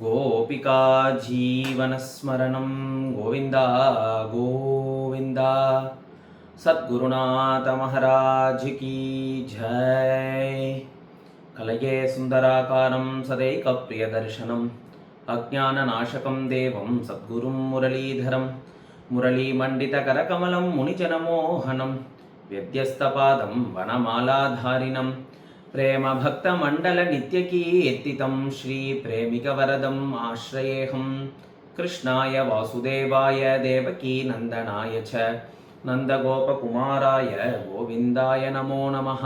गोपिका जीवनस्मरणं गोविन्दा गोविन्दा। सद्गुरुनाथ महाराज की जय। कलये सुन्दराकारं सदैकप्रियदर्शनम् अज्ञाननाशकं देवं सद्गुरुं मुरलीधरं मुरलीमण्डितकरकमलं मुनिजनमोहनं व्यध्यस्तपादं वनमालाधारिणं प्रेमभक्तमण्डलनित्यकीर्तितं श्रीप्रेमिकवरदम् आश्रयेऽहं। कृष्णाय वासुदेवाय देवकीनन्दनाय च नन्दगोपकुमाराय गोविन्दाय नमो नमः।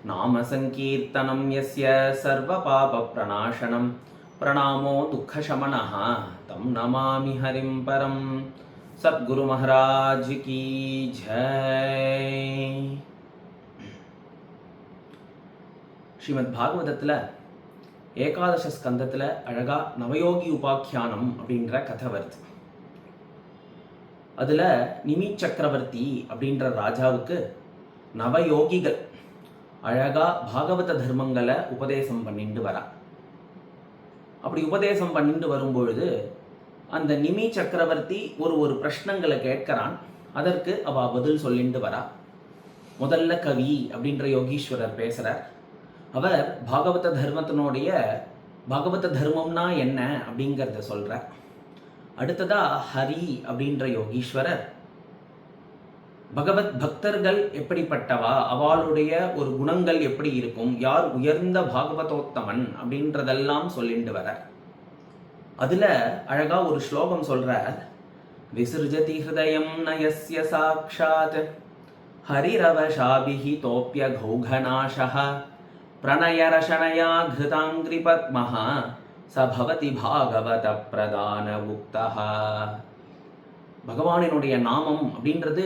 नामसङ्कीर्तनं यस्य सर्वपापप्रणाशनं प्रणामो दुःखशमनः तं नमामि हरिं परं। सद्गुरु महाराज की जय। ஸ்ரீமத் பாகவதத்தில் ஏகாதச ஸ்கந்தத்தில் அழகா நவயோகி உபாக்கியானம் அப்படின்ற கதை வருது. அதில் நிமி சக்கரவர்த்தி அப்படின்ற ராஜாவுக்கு நவயோகிகள் அழகா பாகவத தர்மங்களை உபதேசம் பண்ணிட்டு வரா. அப்படி உபதேசம் பண்ணிட்டு வரும்பொழுது அந்த நிமி சக்கரவர்த்தி ஒரு பிரஷ்னங்களை கேட்கிறான். அதற்கு அவ பதில் சொல்லிட்டு வரா. முதல்ல கவி அப்படின்ற யோகீஸ்வரர் பேசுகிறார். அவர் பாகவத தர்மத்தினுடைய பாகவத தர்மம்னா என்ன அப்படிங்கிறத சொல்கிறார். அடுத்ததா ஹரி அப்படின்ற யோகீஸ்வரர் பகவத் பக்தர்கள் எப்படிப்பட்டவா, அவளுடைய ஒரு குணங்கள் எப்படி இருக்கும், யார் உயர்ந்த பாகவதோத்தமன் அப்படின்றதெல்லாம் சொல்லிட்டு வரார். அதில் அழகா ஒரு ஸ்லோகம் சொல்கிறார். விசிருஜதி ஹிருதயம் நயஸ்ய சாக்ஷாத் ஹரிரவஷாபிஹி தோப்ய கௌகநாஷஹ பிரணயரஷணயா கிருதாங்கிரி பத்மஹ சபவதி பாகவத பிரதான உக்தஹ. பகவானினுடைய நாமம் அப்படின்றது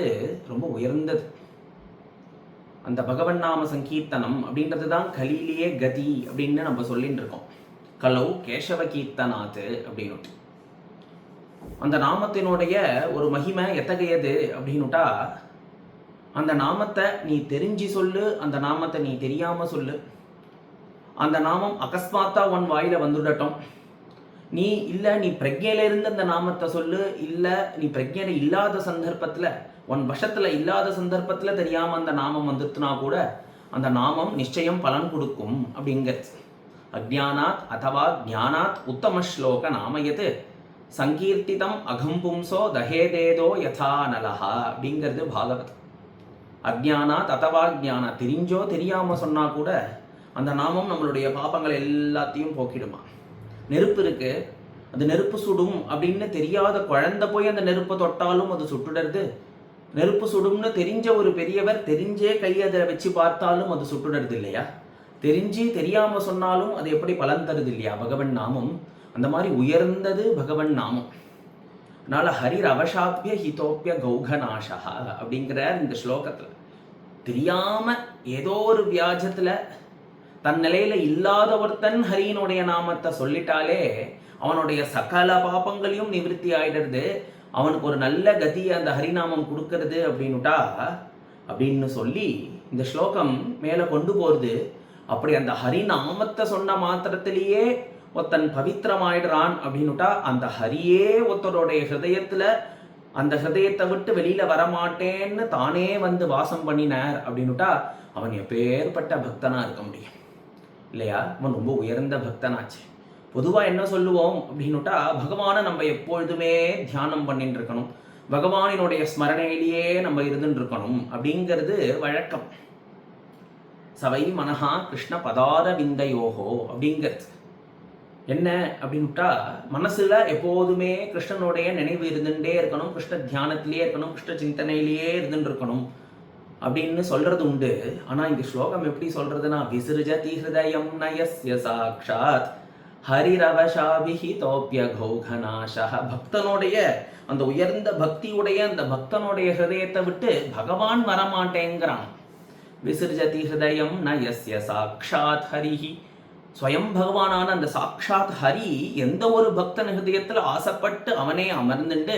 ரொம்ப உயர்ந்தது. அந்த பகவன் நாம சங்கீர்த்தனம் அப்படின்றது தான் கலியிலேயே கதி அப்படின்னு நம்ம சொல்லிட்டு இருக்கோம். கலௌ கேசவ கீர்த்தனாத் அப்படின்னு. அந்த நாமத்தினுடைய ஒரு மகிமை எத்தகையது அப்படின்னுட்டா, அந்த நாமத்தை நீ தெரிஞ்சு சொல்லு, அந்த நாமத்தை நீ தெரியாம சொல்லு, அந்த நாமம் அகஸ்மாத்தா உன் வாயில வந்துடட்டும், நீ இல்லை நீ பிரஜையிலிருந்து அந்த நாமத்தை சொல்லு, இல்லை நீ பிரஜையில இல்லாத சந்தர்ப்பத்தில் உன் வசத்தில் இல்லாத சந்தர்ப்பத்தில் தெரியாமல் அந்த நாமம் வந்துட்டுனா கூட அந்த நாமம் நிச்சயம் பலன் கொடுக்கும் அப்படிங்கிறது. அஜ்ஞானாத் அதவா ஜானாத் உத்தம ஸ்லோக நாமயது சங்கீர்த்திதம் அகம்பும்சோ தஹேதேதோ யதா நலஹா அப்படிங்கிறது பாகவத். அஜ்ஞானாத் அதவா ஜானா, தெரிஞ்சோ தெரியாமல் சொன்னால் கூட அந்த நாமம் நம்மளுடைய பாபங்கள் எல்லாத்தையும் போக்கிடுமா. நெருப்பு இருக்கு, அந்த நெருப்பு சுடும் அப்படின்னு தெரியாத குழந்தை போய் அந்த நெருப்பை தொட்டாலும் அது சுட்டுடுறது. நெருப்பு சுடும்னு தெரிஞ்ச ஒரு பெரியவர் தெரிஞ்சே கையை அதை வச்சு பார்த்தாலும் அது சுட்டுடுறது இல்லையா? தெரிஞ்சு தெரியாம சொன்னாலும் அது எப்படி பலன் தருது இல்லையா? பகவன் நாமம் அந்த மாதிரி உயர்ந்தது பகவன் நாமம். அதனால ஹரிர் அவசாபிய ஹிதோப்பிய கௌகநாஷா அப்படிங்கிற இந்த ஸ்லோகத்துல தெரியாம ஏதோ ஒரு வியாஜத்துல தன் நிலையில இல்லாத ஒருத்தன் ஹரியினுடைய நாமத்தை சொல்லிட்டாலே அவனுடைய சகல பாபங்களையும் நிவர்த்தி ஆயிடுறது. அவனுக்கு ஒரு நல்ல கதியை அந்த ஹரிநாமம் கொடுக்கறது அப்படின்னுட்டா அப்படின்னு சொல்லி இந்த ஸ்லோகம் மேல கொண்டு போறது. அப்படி அந்த ஹரிநாமத்தை சொன்ன மாத்திரத்திலேயே ஒருத்தன் பவித்திரமாயிடுறான் அப்படின்னுட்டா, அந்த ஹரியே ஒருத்தருடைய ஹிருதயத்துல அந்த ஹிருதயத்தை விட்டு வெளியில வரமாட்டேன்னு தானே வந்து வாசம் பண்ணினார் அப்படின்னுட்டா அவன் எப்பேற்பட்ட பக்தனா இருக்க முடியும் இல்லையா? அவன் ரொம்ப உயர்ந்த பக்தனாச்சு. பொதுவாக என்ன சொல்லுவோம் அப்படின்னுட்டா, பகவானை நம்ம எப்பொழுதுமே தியானம் பண்ணிட்டு இருக்கணும், பகவானினுடைய ஸ்மரணையிலேயே நம்ம இருந்துட்டு இருக்கணும் அப்படிங்கிறது வழக்கம். சவை மனஹா கிருஷ்ண பதார விந்தையோகோ அப்படிங்கிறது என்ன அப்படின்னுட்டா, மனசுல எப்போதுமே கிருஷ்ணனுடைய நினைவு இருந்துட்டே இருக்கணும், கிருஷ்ண தியானத்திலேயே இருக்கணும், கிருஷ்ண சிந்தனையிலேயே இருந்துட்டு இருக்கணும் அப்படின்னு சொல்றது உண்டு. ஆனா இந்த ஸ்லோகம் எப்படி சொல்றதுன்னா, விசிருஜதி ஹிருதயம் நயஸ்ய சாக்ஷாத் ஹரிரவசாபிஹி தோப்ய கௌகநாஷஹ. பக்தனுடைய அந்த உயர்ந்த பக்தியுடைய அந்த பக்தனுடைய ஹிருதயத்தை விட்டு பகவான் வரமாட்டேங்கிறான். விசிருஜதி ஹிருதயம் நயஸ்ய சாக்ஷாத் ஹரிஹி. ஸ்வயம் பகவானான அந்த சாக்ஷாத் ஹரி எந்த ஒரு பக்தன் ஹிருதயத்துல ஆசைப்பட்டு அவனே அமர்ந்துட்டு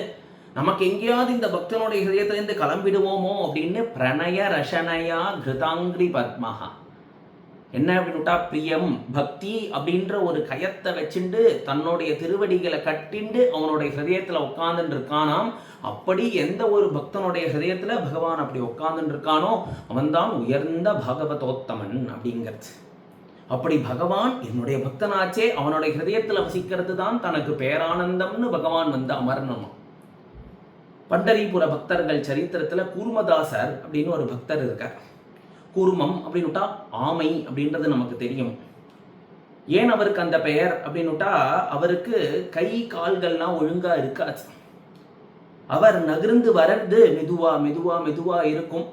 நமக்கு எங்கேயாவது இந்த பக்தனுடைய ஹிருதயத்திலிருந்து கிளம்பிடுவோமோ அப்படின்னு பிரணய ரஷனையா கிருதாங்கிரி பத்மஹா என்ன அப்படின்னுட்டா பிரியம் பக்தி அப்படின்ற ஒரு கயத்தை வச்சுண்டு தன்னுடைய திருவடிகளை கட்டிண்டு அவனுடைய ஹிருதயத்தில் உட்கார்ந்துட்டு இருக்கானாம். அப்படி எந்த ஒரு பக்தனுடைய ஹிருதயத்துல பகவான் அப்படி உட்கார்ந்துட்டு இருக்கானோ அவன்தான் உயர்ந்த பாகவதோத்தமன் அப்படிங்கிறது. அப்படி பகவான் என்னுடைய பக்தனாச்சே, அவனுடைய ஹிருதயத்தில் வசிக்கிறது தான் தனக்கு பேரானந்தம்னு பகவான் வந்து அமரணும். பண்டரிபுர பக்தர்கள் சரித்திரத்துல கூர்மதாசர் அப்படின்னு ஒரு பக்தர் இருக்கார். கூர்மம் அப்படின்னுட்டா ஆமை அப்படின்றது நமக்கு தெரியும். ஏன் அவருக்கு அந்த பெயர் அப்படின்னுட்டா, அவருக்கு கை கால்கள்லாம் ஒழுங்கா இருக்காது. அவர் நகர்ந்து வர்றது மெதுவா மெதுவா மெதுவா இருக்கும்.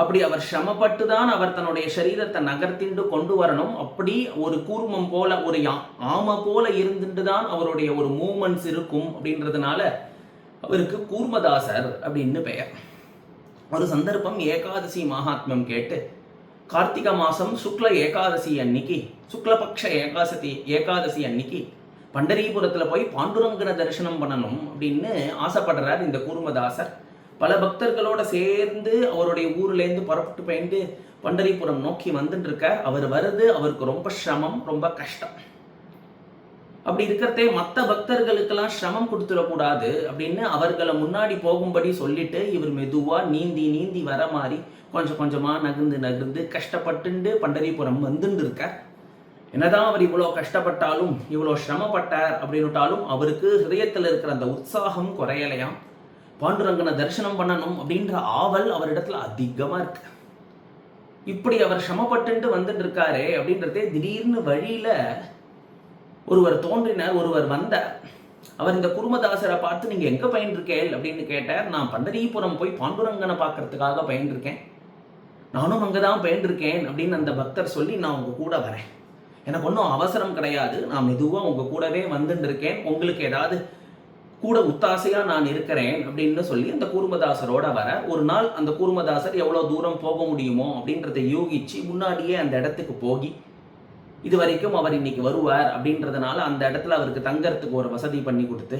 அப்படி அவர் சிரமப்பட்டு தான் அவர் தன்னுடைய சரீரத்தை நகர்த்திண்டு கொண்டு வரணும். அப்படி ஒரு கூர்மம் போல ஒரு ஆமை போல இருந்துட்டு தான் அவருடைய ஒரு மூமெண்ட்ஸ் இருக்கும். அப்படின்றதுனால அவருக்கு கூர்மதாசர் அப்படின்னு பெயர். ஒரு சந்தர்ப்பம் ஏகாதசி மகாத்மியம் கேட்டு கார்த்திகை மாசம் சுக்ல ஏகாதசி அன்னைக்கு, சுக்லபக்ஷ ஏகாதசி அன்னைக்கு பண்டரிபுரத்துல போய் பாண்டுரங்கனை தரிசனம் பண்ணணும் அப்படின்னு ஆசைப்படுறார் இந்த கூர்மதாசர். பல பக்தர்களோட சேர்ந்து அவருடைய ஊர்லேருந்து புறப்பட்டு போயிட்டு பண்டரிபுரம் நோக்கி வந்துட்டு இருக்கார். அவர் வருது அவருக்கு ரொம்ப சிரமம், ரொம்ப கஷ்டம். அப்படி இருக்கிறதே மற்ற பக்தர்களுக்கெல்லாம் சிரமம் கொடுத்துடக்கூடாது அப்படின்னு அவர்களை முன்னாடி போகும்படி சொல்லிட்டு இவர் மெதுவா நீந்தி நீந்தி வர மாதிரி கொஞ்சம் கொஞ்சமா நகர்ந்து கஷ்டப்பட்டு பண்டரிபுரம் வந்துட்டு இருக்கார். என்னதான் அவர் இவ்வளோ கஷ்டப்பட்டாலும் இவ்வளோ சிரமப்பட்டார் அப்படின்னுட்டாலும் அவருக்கு ஹிருதயத்தில் இருக்கிற அந்த உற்சாகம் குறையலையாம். பாண்டுரங்கனை தரிசனம் பண்ணணும் அப்படின்ற ஆவல் அவரிடத்துல அதிகமா இருக்கு. இப்படி அவர் சிரமப்பட்டு வந்துட்டு இருக்காரு அப்படின்றதே திடீர்னு வழியில ஒருவர் தோன்றினார், ஒருவர் வந்தார். அவர் இந்த குருமதாசரை பார்த்து நீங்க எங்க பயின்றிருக்கேள் அப்படின்னு கேட்டார். நான் பண்டரிபுரம் போய் பாண்டுரங்கனை பார்க்கறதுக்காக பயின்றிருக்கேன், நானும் அங்கதான் பயின்றிருக்கேன் அப்படின்னு அந்த பக்தர் சொல்லி நான் உங்க கூட வரேன், எனக்கு ஒன்றும் அவசரம் கிடையாது, நான் மெதுவா உங்க கூடவே வந்துட்டு இருக்கேன், உங்களுக்கு ஏதாவது கூட உத்தாசையா நான் இருக்கிறேன் அப்படின்னு சொல்லி அந்த கூர்மதாசரோட வர. ஒரு நாள் அந்த கூர்மதாசர் எவ்வளவு தூரம் போக முடியுமோ அப்படின்றத யோகிச்சு முன்னாடியே அந்த இடத்துக்கு போகி, இது வரைக்கும் அவர் இன்னைக்கு வருவார் அப்படின்றதுனால அந்த இடத்துல அவருக்கு தங்கறதுக்கு ஒரு வசதி பண்ணி கொடுத்து,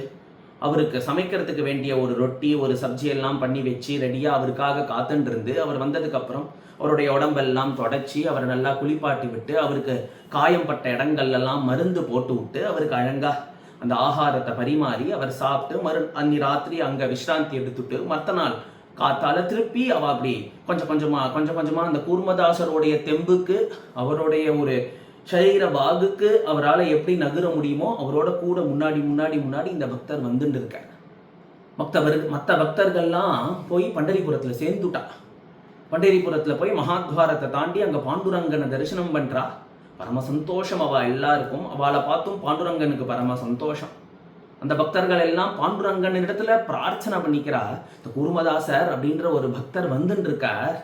அவருக்கு சமைக்கிறதுக்கு வேண்டிய ஒரு ரொட்டி ஒரு சப்ஜி எல்லாம் பண்ணி வச்சு ரெடியா அவருக்காக காத்துட்டு இருந்து, அவர் வந்ததுக்கு அப்புறம் அவருடைய உடம்பெல்லாம் தொடச்சி அவரை நல்லா குளிப்பாட்டி விட்டு, அவருக்கு காயம்பட்ட இடங்கள்லாம் மருந்து போட்டு விட்டு, அவருக்கு அழகா அந்த ஆகாரத்தை பரிமாறி அவர் சாப்பிட்டு அன்னி ராத்திரி அங்க விஸ்ராந்தி எடுத்துட்டு மற்ற நாள் காத்தால திருப்பி அவ அப்படி கொஞ்சம் கொஞ்சமா அந்த கூர்மதாசருடைய தெம்புக்கு அவருடைய ஒரு சரீர பாகுக்கு அவரால் எப்படி நகர முடியுமோ அவரோட கூட முன்னாடி இந்த பக்தர் வந்துட்டு இருக்கார். மற்ற பக்தர்கள்லாம் போய் பண்டரிபுரத்துல சேர்ந்துட்டா. பண்டரிபுரத்துல போய் மகாத்வாரத்தை தாண்டி அங்க பாண்டுரங்கனை தரிசனம் பண்றா. பரம சந்தோஷம் அவ எல்லாருக்கும். அவளை பார்த்தும் பாண்டுரங்கனுக்கு பரம சந்தோஷம். அந்த பக்தர்கள் எல்லாம் பாண்டுரங்கன் இடத்துல பிரார்த்தனை பண்ணிக்கிறா. இந்த கூர்மதாசர் அப்படின்ற ஒரு பக்தர் வந்துட்டு இருக்கார்,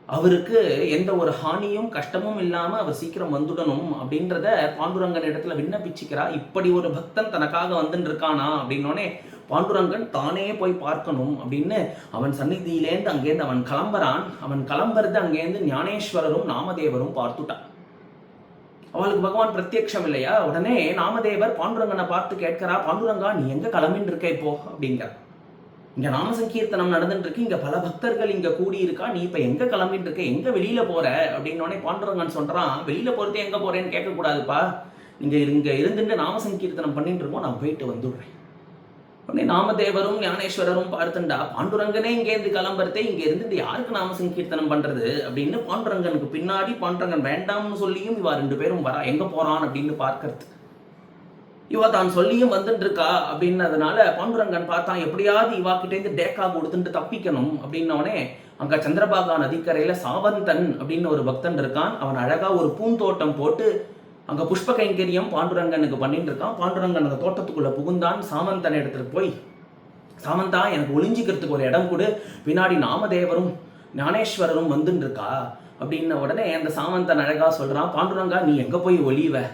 அவருக்கு எந்த ஒரு ஹானியும் கஷ்டமும் இல்லாம அவர் சீக்கிரம் வந்துடணும் அப்படின்றத பாண்டுரங்கன் இடத்துல விண்ணப்பிச்சுக்கிறா. இப்படி ஒரு பக்தன் தனக்காக வந்துட்டு இருக்கானா அப்படின்னோடனே பாண்டுரங்கன் தானே போய் பார்க்கணும் அப்படின்னு அவன் சந்நிதியிலேருந்து அங்கேருந்து அவன் கிளம்புறான். அவன் கிளம்புறது அங்கேருந்து ஞானேஸ்வரரும் நாமதேவரும் பார்த்துட்டான். அவளுக்கு பகவான் பிரத்யக்ஷம் இல்லையா. உடனே நாமதேவர் பாண்டுரங்கனை பார்த்து கேட்கிறா, பாண்டுரங்கா நீ எங்க கிளம்பின்னு இருக்க இப்போ அப்படிங்கிற. இங்க நாம சங்கீர்த்தனம் நடந்துட்டு இருக்கு, இங்க பல பக்தர்கள் இங்க கூடி இருக்கா, நீ இப்ப எங்க கிளம்பிட்டு இருக்க, எங்க வெளியில போற அப்படின்னோடனே பாண்டுரங்கன் சொல்றான், வெளியில போறதே எங்க போறேன்னு கேட்க கூடாதுப்பா, நீங்க இங்க இருந்துட்டு நாம சங்கீர்த்தனம் பண்ணிட்டு இருக்கோம், நான் போயிட்டு வந்துடுறேன். உடனே நாமதேவரும் ஞானேஸ்வரரும் பார்த்துண்டா, பாண்டுரங்கனே இங்கேருந்து கிளம்புறதே, இங்க இருந்துட்டு யாருக்கு நாம சங்கீர்த்தனம் பண்றது அப்படின்னு பாண்டுரங்கனுக்கு பின்னாடி பாண்டுரங்கன் வேண்டாம்னு சொல்லியும் இவா ரெண்டு பேரும் வரா, எங்க போறான் அப்படின்னு பார்க்கறது. இவ தான் சொல்லியும் வந்துட்டு இருக்கா அப்படின்னதுனால பாண்டுரங்கன் பார்த்தான், எப்படியாவது இவா கிட்டேருந்து டேக்கா கொடுத்துட்டு தப்பிக்கணும் அப்படின்னோடனே அங்க சந்திரபாகா நதிக்கரையில சாவந்தன் அப்படின்னு ஒரு பக்தன் இருக்கான். அவன் அழகா ஒரு பூந்தோட்டம் போட்டு அங்க புஷ்ப கைங்கரியம் பாண்டுரங்கனுக்கு பண்ணிட்டு இருக்கான். பாண்டுரங்கன் அந்த தோட்டத்துக்குள்ள புகுந்தான். சாமந்தன் இடத்துக்கு போய், சாமந்தா எனக்கு ஒளிஞ்சிக்கிறதுக்கு ஒரு இடம் கொடு, பின்னாடி நாமதேவரும் ஞானேஸ்வரரும் வந்துட்டு இருக்கா அப்படின்ன உடனே அந்த சாமந்தன் அழகா சொல்றான், பாண்டுரங்கா நீ எங்க போய் ஒளிவ,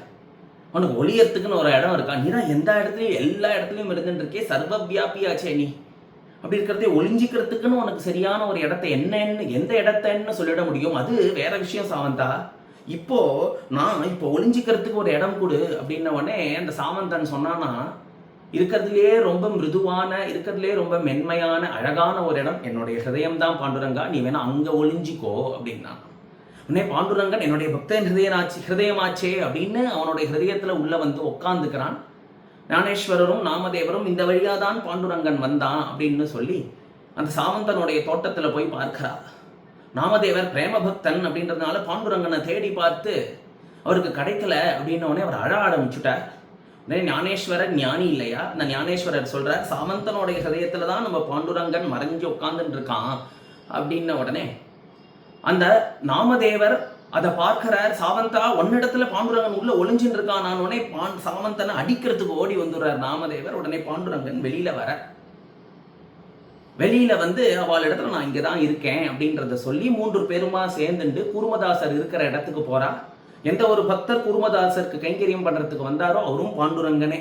உனக்கு ஒளியறதுக்குன்னு ஒரு இடம் இருக்கா, நீ தான் எந்த இடத்துலையும் எல்லா இடத்துலையும் இருந்துட்டு இருக்கே, சர்வ வியாபியாச்சே நீ, அப்படி இருக்கிறதே ஒளிஞ்சிக்கிறதுக்குன்னு உனக்கு சரியான ஒரு இடத்த என்னன்னு எந்த இடத்தன்னு சொல்லிட முடியும், அது வேற விஷயம் சாமந்தா, இப்போ நான் இப்போ ஒளிஞ்சிக்கிறதுக்கு ஒரு இடம் கொடு அப்படின்ன உடனே அந்த சாமந்தன் சொன்னானா, இருக்கிறதுலே ரொம்ப மிருதுவான, இருக்கிறதுலே ரொம்ப மென்மையான அழகான ஒரு இடம் என்னுடைய ஹிருதயம் தான் பாண்டுரங்கா, நீ வேணா அங்க ஒளிஞ்சிக்கோ அப்படின்னா. உடனே பாண்டுரங்கன் என்னுடைய பக்தன் ஹிருதயமாச்சே அப்படின்னு அவனுடைய ஹிருதயத்தில் உள்ள வந்து உட்காந்துக்கிறான். ஞானேஸ்வரரும் நாமதேவரும் இந்த வழியாக தான் பாண்டுரங்கன் வந்தான் அப்படின்னு சொல்லி அந்த சாமந்தனுடைய தோட்டத்தில் போய் பார்க்கிறார். நாமதேவர் பிரேம பக்தன் அப்படின்றதுனால பாண்டுரங்கனை தேடி பார்த்து அவருக்கு கிடைக்கல அப்படின்னோடனே அவர் அழ ஆரம்பிச்சுட்டார். உடனே ஞானேஸ்வரர் ஞானி இல்லையா? அந்த ஞானேஸ்வரர் சொல்றார், சாமந்தனுடைய ஹிருதயத்தில் தான் நம்ம பாண்டுரங்கன் மறைஞ்சு உட்கார்ந்துட்டு இருக்கான் அப்படின்ன உடனே அந்த நாமதேவர் அதை பார்க்கிறார். சாவந்தா ஒன்னிடத்துல பாண்டுரங்கன் உள்ள ஒளிஞ்சின்னு இருக்கான். நான் உடனே சாமந்தனை அடிக்கிறதுக்கு ஓடி வந்துடுறார் நாமதேவர். உடனே பாண்டுரங்கன் வெளியில வந்து அவள் இடத்துல நான் இங்கதான் இருக்கேன் அப்படின்றத சொல்லி 3 பேருமா சேர்ந்துட்டு கூர்மதாசர் இருக்கிற இடத்துக்கு போறா. எந்த ஒரு பக்தர் கூர்மதாசருக்கு கைங்கரியம் பண்றதுக்கு வந்தாரோ அவரும் பாண்டுரங்கனே.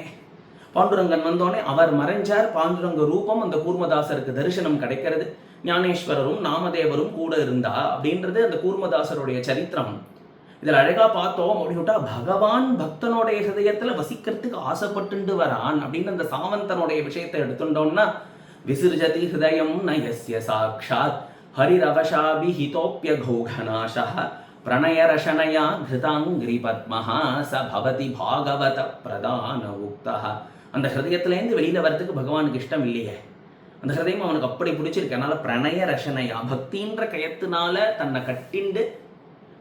பாண்டுரங்கன் வந்தோடனே அவர் மறைஞ்சார். பாண்டுரங்க ரூபம் அந்த கூர்மதாசருக்கு தரிசனம் கிடைக்கிறது. ஞானேஸ்வரரும் நாமதேவரும் கூட இருந்தா அப்படின்றது அந்த கூர்மதாசருடைய சரித்திரம். இதில் அழகா பார்த்தோம் அப்படின்னுட்டா பகவான் பக்தனுடைய ஹிருதயத்துல வசிக்கிறதுக்கு ஆசைப்பட்டு வரான் அப்படின்னு அந்த சாமந்தனுடைய விஷயத்தை எடுத்துட்டோம்னா, விசிர்ஜதி ஹிருதயம் நயஸ்ய சாக்ஷாத் ஹரிரவசாபிஹிதோப்ய கௌகநாசா பிரணயரசனயா கிருதாங்கிரி பத்மஹா ச பவதி பாகவத பிரதான உக்தா. அந்த ஹிருதயத்திலேருந்து வெளியில வரதுக்கு பகவானுக்கு இஷ்டம் இல்லையே. அந்த ஹிருதயம் அவனுக்கு அப்படி பிடிச்சிருக்கு. அதனால பிரணய ரசனையா பக்தின்ற கயத்தினால தன்னை கட்டிண்டு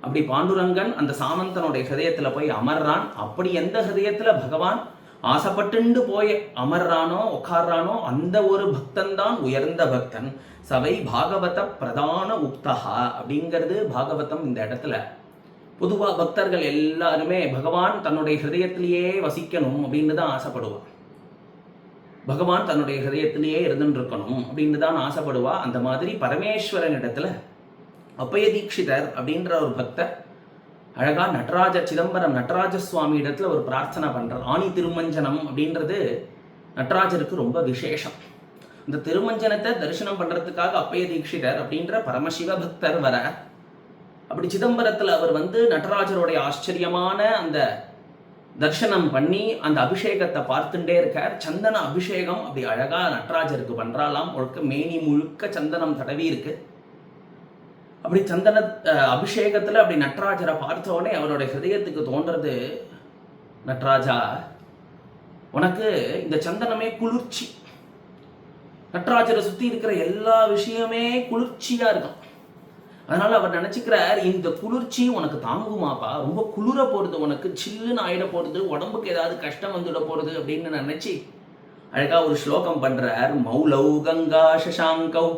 அப்படி பாண்டுரங்கன் அந்த சாமந்தனுடைய ஹிருதயத்துல போய் அமர்றான். அப்படி எந்த ஹிருதயத்துல பகவான் ஆசைப்பட்டுண்டு போய் அமர்றானோ உட்கார்றானோ அந்த ஒரு பக்தன் தான் உயர்ந்த பக்தன். சவை பாகவத பிரதான உக்தகா அப்படிங்கிறது பாகவதம். இந்த இடத்துல பொதுவா பக்தர்கள் எல்லாருமே பகவான் தன்னுடைய ஹிருதயத்திலேயே வசிக்கணும் அப்படின்னு தான் ஆசைப்படுவான். பகவான் தன்னுடைய ஹிருதயத்திலேயே இருந்துட்டு இருக்கணும் அப்படின்னு தான் ஆசைப்படுவா. அந்த மாதிரி பரமேஸ்வரன் இடத்துல அப்பய தீட்சிதர் அப்படின்ற ஒரு பக்தர் அழகா சிதம்பரம் நடராஜ சுவாமி இடத்துல ஒரு பிரார்த்தனை பண்றார். ஆணி திருமஞ்சனம் அப்படின்றது நடராஜருக்கு ரொம்ப விசேஷம். இந்த திருமஞ்சனத்தை தரிசனம் பண்றதுக்காக அப்பய தீட்சிதர் அப்படின்ற பரமசிவ பக்தர் வர. அப்படி சிதம்பரத்துல அவர் வந்து நடராஜருடைய ஆச்சரியமான அந்த தர்சனம் பண்ணி அந்த அபிஷேகத்தை பார்த்துட்டே இருக்கார். சந்தன அபிஷேகம் அப்படி அழகா நடராஜருக்கு பண்றாலாம். மேனி முழுக்க சந்தனம் தடவி இருக்கு. அப்படி சந்தன அபிஷேகத்துல அப்படி நடராஜரை பார்த்த உடனே அவருடைய ஹிருதயத்துக்கு தோன்றது, நடராஜா உனக்கு இந்த சந்தனமே குளிர்ச்சி. நடராஜரை சுத்தி இருக்கிற எல்லா விஷயமே குளிர்ச்சியா இருக்கும். அதனால அவர் நினைச்சுக்கிறார், இந்த குளிர்ச்சி உனக்கு தாங்குமாப்பா, ரொம்ப குளிர போறது, உனக்கு சில்லுன்னு ஆயிட போறது, உடம்புக்கு ஏதாவது கஷ்டம் வந்துட போறது அப்படின்னு நினைச்சு அழகா ஒரு ஸ்லோகம் பண்றார். மௌலௌ கங்கா சசாங்கௌ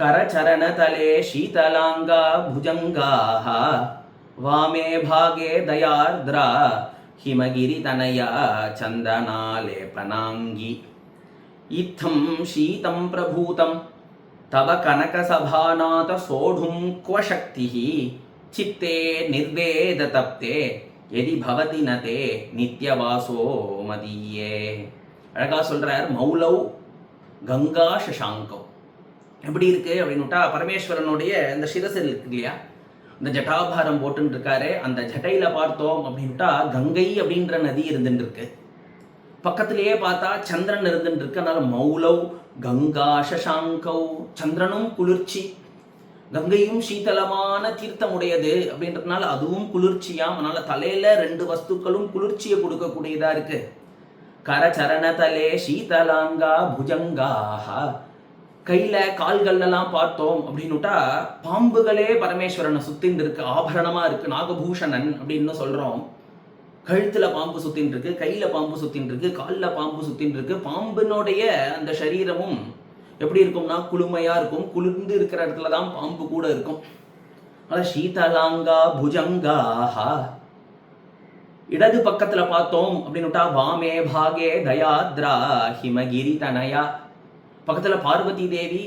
கரச்சரண தலே சீதலாங்கா புஜங்காஹ வாமே பாகே தயார்த்ரா ஹிமகிரி தனயா சந்தனாலே பனாங்கி இத்தம் சீதம் பிரபூதம் தவ கனக சபாநாத சோடும் குவ சக்திஹி சித்தே நிர்வேத தப்தே எதி பவதி நதே நித்யவாசோ மதியே. அழகா சொல்றார். மௌலௌ கங்கா சசாங்கௌ எப்படி இருக்கு அப்படின்னுட்டா, பரமேஸ்வரனுடைய இந்த சிரசு இருக்கு இல்லையா, இந்த ஜட்டாபாரம் போட்டுன்னு இருக்காரு. அந்த ஜட்டையில பார்த்தோம் அப்படின்ட்டா கங்கை அப்படின்ற நதி இருந்துட்டு இருக்கு. பக்கத்திலேயே பார்த்தா சந்திரன் இருந்துட்டு இருக்கு. அதனால மௌலௌ கங்கா சசாங்கௌ, சந்திரனும் குளிர்ச்சி, கங்கையும் சீதளமான தீர்த்தமுடையது அப்படின்றதுனால அதுவும் குளிர்ச்சியாம். அதனால தலையில 2 வஸ்துக்களும் குளிர்ச்சியை கொடுக்கக்கூடியதா இருக்கு. கரச்சரண தலே சீதலாங்கா புஜங்காஹ, கையில கால்கள்லாம் பார்த்தோம் அப்படின்னுட்டா பாம்புகளே பரமேஸ்வரனை சுத்தின்னு இருக்கு, ஆபரணமா இருக்கு, நாகபூஷணன் அப்படின்னு சொல்றோம். கழுத்துல பாம்பு சுத்தின்னு இருக்கு, கையில பாம்பு சுத்தின்னு இருக்கு, காலில் பாம்பு சுத்தின்னு இருக்கு. பாம்பினுடைய அந்த சரீரமும் எப்படி இருக்கும்னா குளுமையா இருக்கும். குளிர்ந்து இருக்கிற இடத்துல தான் பாம்பு கூட இருக்கும். அதான் சீதலாங்கா புஜங்காஹா. இடது பக்கத்துல பார்த்தோம் அப்படின்னுட்டா வாமே பாகே தயாத்ரா ஹிமகிரி தனயா. பக்கத்துல பார்வதி தேவி,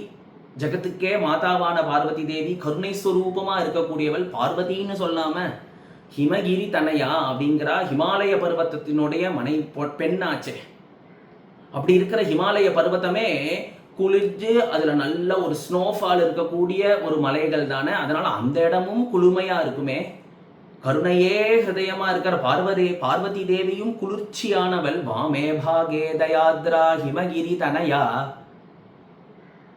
ஜகத்துக்கே மாதாவான பார்வதி தேவி, கருணை ஸ்வரூபமா இருக்கக்கூடியவள். பார்வதின்னு சொல்லாம ஹிமகிரி தனயா அப்படிங்கிறா. ஹிமாலய பர்வத்தத்தினுடைய பெண்ணாச்சே. அப்படி இருக்கிற ஹிமாலய பர்வத்தமே குளிர்ந்து அதுல நல்ல ஒரு ஸ்னோஃபால் இருக்கக்கூடிய ஒரு மலைகள் தானே. அதனால அந்த இடமும் குளுமையா இருக்குமே. கருணையே ஹிருதயமா இருக்கிற பார்வதி தேவியும் குளிர்ச்சியானவள். வாமே பாகே தயாத்ரா ஹிமகிரி தனயா.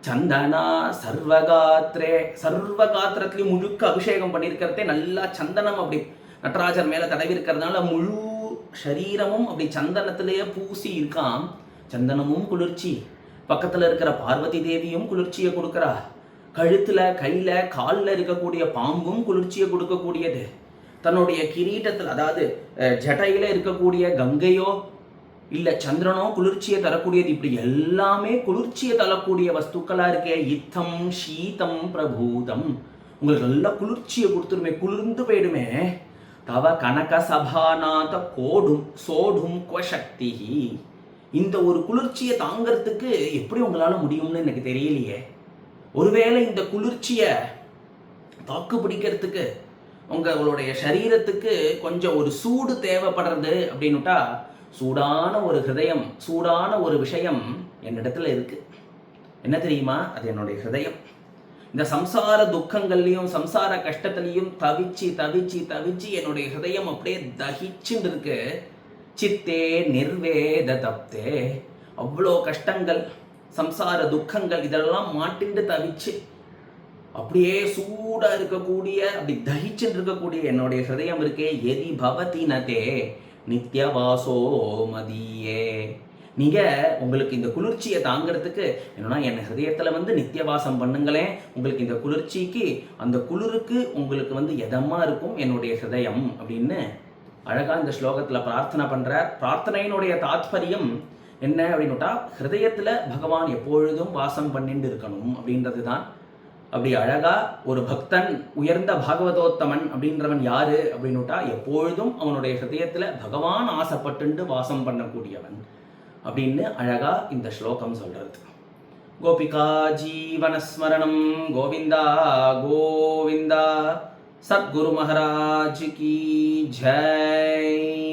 சந்தனா சர்வகாத்ரே, சர்வகாத்திரத்துலையும் முழுக்க அபிஷேகம் பண்ணியிருக்கிறதே நல்லா சந்தனம் அப்படி நடராஜர் மேலே தடவி இருக்கிறதுனால முழு சரீரமும் அப்படி சந்தனத்திலேயே பூசி இருக்கான். சந்தனமும் குளிர்ச்சி, பக்கத்தில் இருக்கிற பார்வதி தேவியும் குளிர்ச்சியை கொடுக்குறா, கழுத்தில் கையில் காலில் இருக்கக்கூடிய பாம்பும் குளிர்ச்சியை கொடுக்கக்கூடியது, தன்னுடைய கிரீட்டத்தில் அதாவது ஜடையில் இருக்கக்கூடிய கங்கையோ இல்லை சந்திரனோ குளிர்ச்சியை தரக்கூடியது. இப்படி எல்லாமே குளிர்ச்சியை தரக்கூடிய வஸ்துக்களாக இருக்கே. இத்தம் சீதம் பிரபூதம், உங்களுக்கு நல்லா குளிர்ச்சியை கொடுத்துருமே, குளிர்ந்து போயிடுமே. தவ கனக சபாநாத கோடும் சோடும் குவசக்தி, இந்த ஒரு குளிர்ச்சியை தாங்கிறதுக்கு எப்படி உங்களால் முடியும்னு எனக்கு தெரியலையே. ஒருவேளை இந்த குளிர்ச்சியை தாக்கு பிடிக்கிறதுக்கு உங்களுடைய சரீரத்துக்கு கொஞ்சம் ஒரு சூடு தேவைப்படுறது அப்படின்னுட்டா, சூடான ஒரு ஹிருதயம், சூடான ஒரு விஷயம் என்னிடத்துல இருக்கு. என்ன தெரியுமா? அது என்னுடைய ஹிருதயம். இந்த சம்சார துக்கங்கள்லையும் சம்சார கஷ்டத்துலையும் தவிச்சு தவிச்சு தவிச்சு என்னுடைய ஹிருதயம் அப்படியே தகிச்சுன்னு இருக்கு. சித்தே நிர்வேத தப்தே, அவ்வளோ கஷ்டங்கள் சம்சார துக்கங்கள் இதெல்லாம் மாட்டிண்டு தவிச்சு அப்படியே சூடாக இருக்கக்கூடிய அப்படி தகிச்சுட்டு இருக்கக்கூடிய என்னுடைய ஹிருதயம் இருக்கே. எதி பவதி நதே நித்யவாசோ மதியே, நீங்கள் உங்களுக்கு இந்த குளிர்ச்சியை தாங்கிறதுக்கு என்னன்னா என் ஹிருதயத்தில் நித்தியவாசம் பண்ணுங்களேன். உங்களுக்கு இந்த குளிர்ச்சிக்கு அந்த குளிருக்கு உங்களுக்கு எதமாக இருக்கும் என்னுடைய ஹிருதயம் அப்படின்னு அழகாக இந்த ஸ்லோகத்தில் பிரார்த்தனை பண்ணுறார். பிரார்த்தனையினுடைய தாத்பரியம் என்ன அப்படின்னுட்டா, ஹிருதயத்தில் பகவான் எப்பொழுதும் வாசம் பண்ணிட்டு இருக்கணும் அப்படின்றது தான். அப்படி அழகா ஒரு பக்தன், உயர்ந்த பாகவதோத்தமன் அப்படின்றவன் யாரு அப்படின்னுட்டா, எப்பொழுதும் அவனுடைய ஹிருதயத்துல பகவான் ஆசைப்பட்டு வாசம் பண்ணக்கூடியவன் அப்படின்னு அழகா இந்த ஸ்லோகம் சொல்றது. கோபிகா ஜீவனஸ்மரணம் கோவிந்தா கோவிந்தா. சத்குரு மகாராஜ் கி ஜெய்.